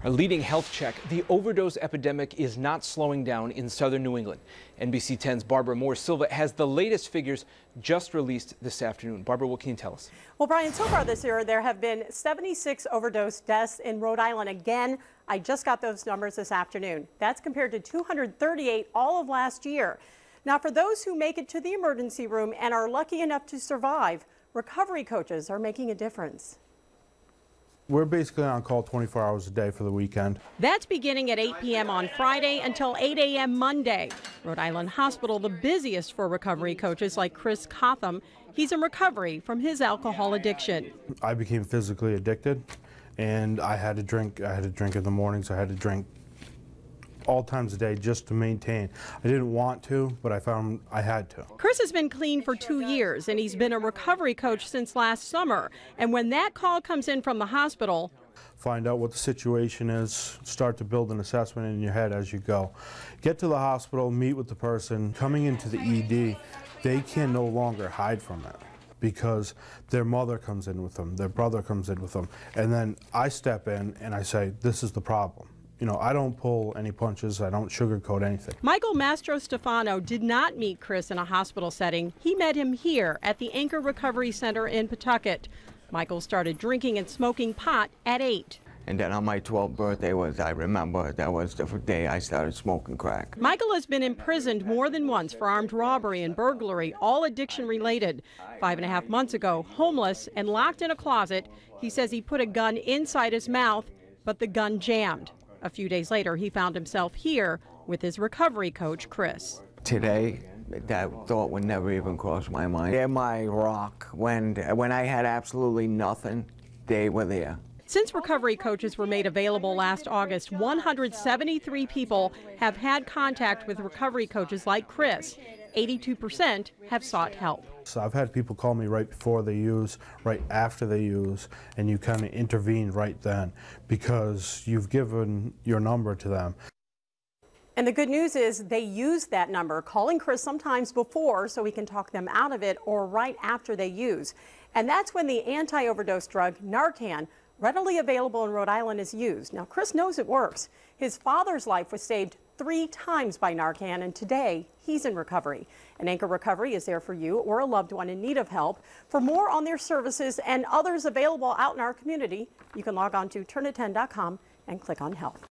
A leading health check. The overdose epidemic is not slowing down in southern New England. NBC 10's Barbara Moore-Silva has the latest figures just released this afternoon. Barbara, what can you tell us? Well, Brian, so far this year, there have been 76 overdose deaths in Rhode Island. Again, I just got those numbers this afternoon. That's compared to 238 all of last year. Now, for those who make it to the emergency room and are lucky enough to survive, recovery coaches are making a difference. We're basically on call 24 hours a day for the weekend. That's beginning at 8 p.m. on Friday until 8 a.m. Monday. Rhode Island Hospital, the busiest for recovery coaches like Chris Cotham. He's in recovery from his alcohol addiction. I became physically addicted, and I had to drink. I had to drink in the mornings. I had to drink all times a day just to maintain. I didn't want to, but I found I had to. Chris has been clean for 2 years, and he's been a recovery coach since last summer. And when that call comes in from the hospital, find out what the situation is, start to build an assessment in your head as you go. Get to the hospital, meet with the person. Coming into the ED, they can no longer hide from it because their mother comes in with them, their brother comes in with them, and then I step in and I say, this is the problem. You know, I don't pull any punches. I don't sugarcoat anything. Michael Mastro-Stefano did not meet Chris in a hospital setting. He met him here at the Anchor Recovery Center in Pawtucket. Michael started drinking and smoking pot at 8. And then on my 12th birthday I remember, that was the day I started smoking crack. Michael has been imprisoned more than once for armed robbery and burglary, all addiction related. 5.5 months ago, homeless and locked in a closet, he says he put a gun inside his mouth, but the gun jammed. A few days later, he found himself here with his recovery coach, Chris. Today, that thought would never even cross my mind. They're my rock. When I had absolutely nothing, they were there. Since recovery coaches were made available last August, 173 people have had contact with recovery coaches like Chris. 82% have sought help. So I've had people call me right before they use, right after they use, and you kind of intervene right then because you've given your number to them. And the good news is they use that number, calling Chris sometimes before so we can talk them out of it or right after they use. And that's when the anti-overdose drug Narcan, readily available in Rhode Island, is used. Now, Chris knows it works. His father's life was saved 3 times by Narcan, and today he's in recovery. And Anchor Recovery is there for you or a loved one in need of help. For more on their services and others available out in our community, you can log on to turn10.com and click on help.